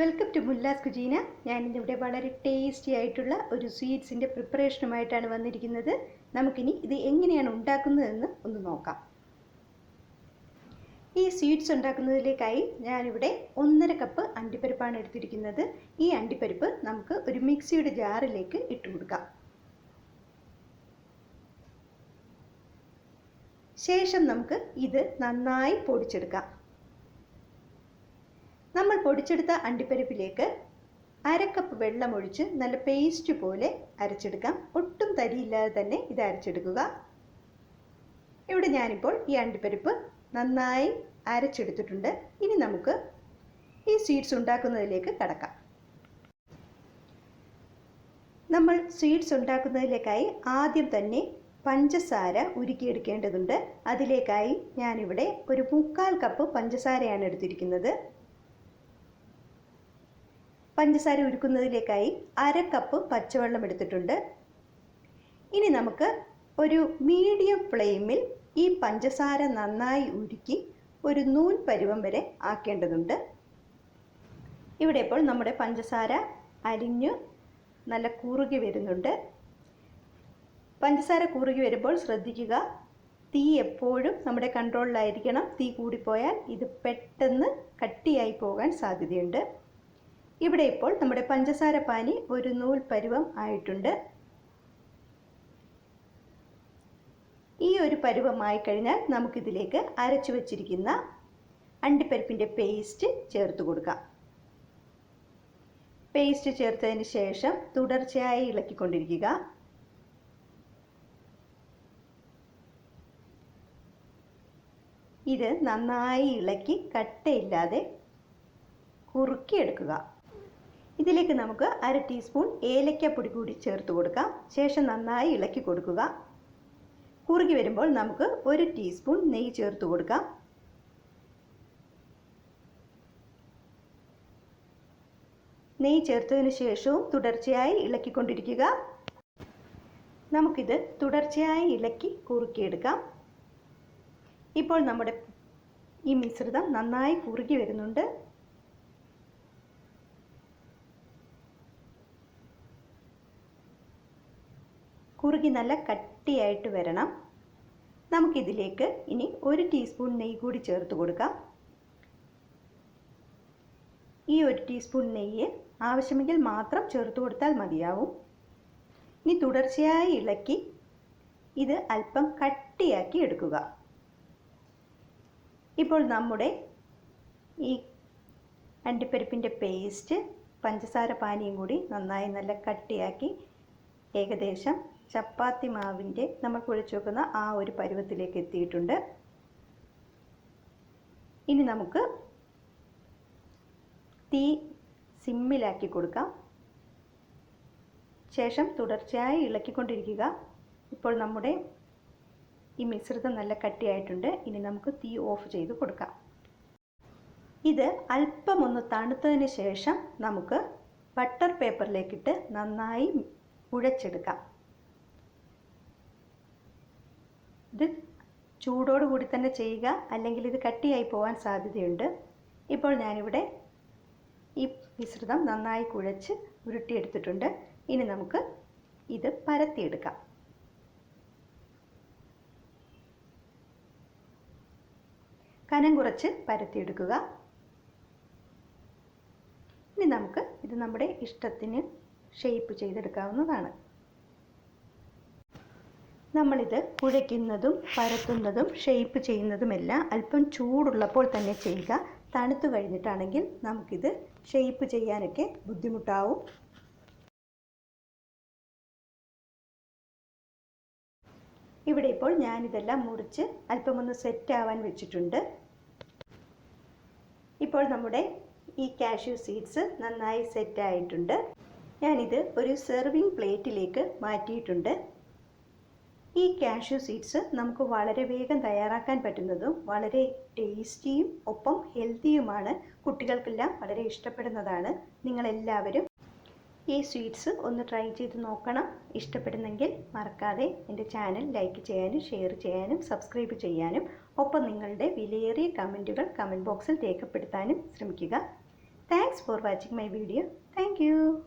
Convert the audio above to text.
Welcome to Mullas കുജീന. ഞാനിന്നിവിടെ വളരെ tasty ആയിട്ടുള്ള ഒരു സ്വീറ്റ്സിൻ്റെ പ്രിപ്പറേഷനുമായിട്ടാണ് വന്നിരിക്കുന്നത്. നമുക്കിനി ഇത് എങ്ങനെയാണ് ഉണ്ടാക്കുന്നതെന്ന് ഒന്ന് നോക്കാം. ഈ സ്വീറ്റ്സ് ഉണ്ടാക്കുന്നതിലേക്കായി ഞാനിവിടെ 1.5 കപ്പ് അണ്ടിപ്പരിപ്പാണ് എടുത്തിരിക്കുന്നത്. ഈ അണ്ടിപ്പരിപ്പ് നമുക്ക് ഒരു മിക്സിയുടെ ജാറിലേക്ക് ഇട്ട് കൊടുക്കാം. ശേഷം നമുക്ക് ഇത് നന്നായി പൊടിച്ചെടുക്കാം. നമ്മൾ പൊടിച്ചെടുത്ത അണ്ടിപ്പരിപ്പിലേക്ക് 1/2 കപ്പ് വെള്ളം ഒഴിച്ച് നല്ല പേസ്റ്റ് പോലെ അരച്ചെടുക്കാം. ഒട്ടും തരിയില്ലാതെ തന്നെ ഇത് അരച്ചെടുക്കുക. ഇവിടെ ഞാനിപ്പോൾ ഈ അണ്ടിപ്പരിപ്പ് നന്നായി അരച്ചെടുത്തിട്ടുണ്ട്. ഇനി നമുക്ക് ഈ സ്വീറ്റ്സ് ഉണ്ടാക്കുന്നതിലേക്ക് കടക്കാം. നമ്മൾ സ്വീറ്റ്സ് ഉണ്ടാക്കുന്നതിലേക്കായി ആദ്യം തന്നെ പഞ്ചസാര ഉരുക്കിയെടുക്കേണ്ടതുണ്ട്. അതിലേക്കായി ഞാനിവിടെ ഒരു 3/4 കപ്പ് പഞ്ചസാരയാണ് എടുത്തിരിക്കുന്നത്. പഞ്ചസാര ഉരുക്കുന്നതിലേക്കായി 1/2 കപ്പ് പച്ചവെള്ളം എടുത്തിട്ടുണ്ട്. ഇനി നമുക്ക് ഒരു മീഡിയം ഫ്ലെയിമിൽ ഈ പഞ്ചസാര നന്നായി ഉരുക്കി ഒരു നൂൽ പരുവം വരെ ആക്കേണ്ടതുണ്ട്. ഇവിടെ ഇപ്പോൾ നമ്മുടെ പഞ്ചസാര അലിഞ്ഞു നല്ല കുറുകി വരുന്നുണ്ട്. പഞ്ചസാര കുറുകി വരുമ്പോൾ ശ്രദ്ധിക്കുക, തീ എപ്പോഴും നമ്മുടെ കൺട്രോളിലായിരിക്കണം. തീ കൂടിപ്പോയാൽ ഇത് പെട്ടെന്ന് കട്ടിയായി പോകാൻ സാധ്യതയുണ്ട്. ഇവിടെ ഇപ്പോൾ നമ്മുടെ പഞ്ചസാര പാനി ഒരു നൂൽ പരുവം ആയിട്ടുണ്ട്. ഈ ഒരു പരുവമായി കഴിഞ്ഞാൽ നമുക്കിതിലേക്ക് അരച്ചു വച്ചിരിക്കുന്ന അണ്ടിപ്പരിപ്പിൻ്റെ പേസ്റ്റ് ചേർത്ത് കൊടുക്കാം. പേസ്റ്റ് ചേർത്തതിന് ശേഷം തുടർച്ചയായി ഇളക്കിക്കൊണ്ടിരിക്കുക. ഇത് നന്നായി ഇളക്കി കട്ടയില്ലാതെ കുറുക്കിയെടുക്കുക. ഇതിലേക്ക് നമുക്ക് 1/2 ടീസ്പൂൺ ഏലക്കപ്പൊടി കൂടി ചേർത്ത് കൊടുക്കാം. ശേഷം നന്നായി ഇളക്കി കൊടുക്കുക. കുറുകി വരുമ്പോൾ നമുക്ക് 1 ടീസ്പൂൺ നെയ്യ് ചേർത്ത് കൊടുക്കാം. നെയ്യ് ചേർത്തതിന് ശേഷവും തുടർച്ചയായി ഇളക്കിക്കൊണ്ടിരിക്കുക. നമുക്കിത് തുടർച്ചയായി ഇളക്കി കുറുക്കിയെടുക്കാം. ഇപ്പോൾ നമ്മുടെ ഈ മിശ്രിതം നന്നായി കുറുകി വരുന്നുണ്ട്. കുറുകി നല്ല കട്ടിയായിട്ട് വരണം. നമുക്കിതിലേക്ക് ഇനി 1 ടീസ്പൂൺ നെയ്യ് കൂടി ചേർത്ത് കൊടുക്കാം. ഈ 1 ടീസ്പൂൺ നെയ്യ് ആവശ്യമെങ്കിൽ മാത്രം ചേർത്ത് കൊടുത്താൽ മതിയാവും. ഇനി തുടർച്ചയായി ഇളക്കി ഇത് അല്പം കട്ടിയാക്കി എടുക്കുക. ഇപ്പോൾ നമ്മുടെ ഈ അണ്ടിപ്പരിപ്പിൻ്റെ പേസ്റ്റ് പഞ്ചസാര പാനിയും കൂടി നന്നായി നല്ല കട്ടിയാക്കി ഏകദേശം ചപ്പാത്തി മാവിൻ്റെ നമ്മൾ കുഴച്ച് വെക്കുന്ന ആ ഒരു പരുവത്തിലേക്ക് എത്തിയിട്ടുണ്ട്. ഇനി നമുക്ക് തീ സിമ്മിലാക്കി കൊടുക്കാം. ശേഷം തുടർച്ചയായി ഇളക്കിക്കൊണ്ടിരിക്കുക. ഇപ്പോൾ നമ്മുടെ ഈ മിശ്രിതം നല്ല കട്ടിയായിട്ടുണ്ട്. ഇനി നമുക്ക് തീ ഓഫ് ചെയ്ത് കൊടുക്കാം. ഇത് അല്പം ഒന്ന് തണുത്തതിന് ശേഷം നമുക്ക് ബട്ടർ പേപ്പറിലേക്കിട്ട് നന്നായി കുഴച്ചെടുക്കാം. ഇത് ചൂടോടുകൂടി തന്നെ ചെയ്യുക, അല്ലെങ്കിൽ ഇത് കട്ടിയായി പോകാൻ സാധ്യതയുണ്ട്. ഇപ്പോൾ ഞാനിവിടെ ഈ മിശ്രിതം നന്നായി കുഴച്ച് ഉരുട്ടിയെടുത്തിട്ടുണ്ട്. ഇനി നമുക്ക് ഇത് പരത്തിയെടുക്കാം. കനം കുറച്ച് പരത്തിയെടുക്കുക. ഇനി നമുക്ക് ഇത് നമ്മുടെ ഇഷ്ടത്തിന് ഷേപ്പ് ചെയ്തെടുക്കാവുന്നതാണ്. നമ്മളിത് കുഴയ്ക്കുന്നതും പരത്തുന്നതും ഷേപ്പ് ചെയ്യുന്നതുമെല്ലാം അല്പം ചൂടുള്ളപ്പോൾ തന്നെ ചെയ്യുക. തണുത്തു കഴിഞ്ഞിട്ടാണെങ്കിൽ നമുക്കിത് ഷേപ്പ് ചെയ്യാനൊക്കെ ബുദ്ധിമുട്ടാവും. ഇവിടെ ഇപ്പോൾ ഞാനിതെല്ലാം മുറിച്ച് അല്പം ഒന്ന് സെറ്റ് ആവാൻ വെച്ചിട്ടുണ്ട്. ഇപ്പോൾ നമ്മുടെ ഈ കാഷ്യൂ സീഡ്സ് നന്നായി സെറ്റ് ആയിട്ടുണ്ട്. ഞാനിത് ഒരു സെർവിങ് പ്ലേറ്റിലേക്ക് മാറ്റിയിട്ടുണ്ട്. ഈ കാഷ്യൂ സീഡ്സ് നമുക്ക് വളരെ വേഗം തയ്യാറാക്കാൻ പറ്റുന്നതും വളരെ ടേസ്റ്റിയും ഒപ്പം ഹെൽത്തിയുമാണ്. കുട്ടികൾക്കെല്ലാം വളരെ ഇഷ്ടപ്പെടുന്നതാണ്. നിങ്ങളെല്ലാവരും ഈ സ്വീറ്റ്സ് ഒന്ന് ട്രൈ ചെയ്ത് നോക്കണം. ഇഷ്ടപ്പെടുന്നെങ്കിൽ മറക്കാതെ എൻ്റെ ചാനൽ ലൈക്ക് ചെയ്യാനും ഷെയർ ചെയ്യാനും സബ്സ്ക്രൈബ് ചെയ്യാനും ഒപ്പം നിങ്ങളുടെ വിലയേറിയ കമൻറ്റുകൾ കമൻറ്റ് ബോക്സിൽ രേഖപ്പെടുത്താനും ശ്രമിക്കുക. Thanks for watching my video. Thank you.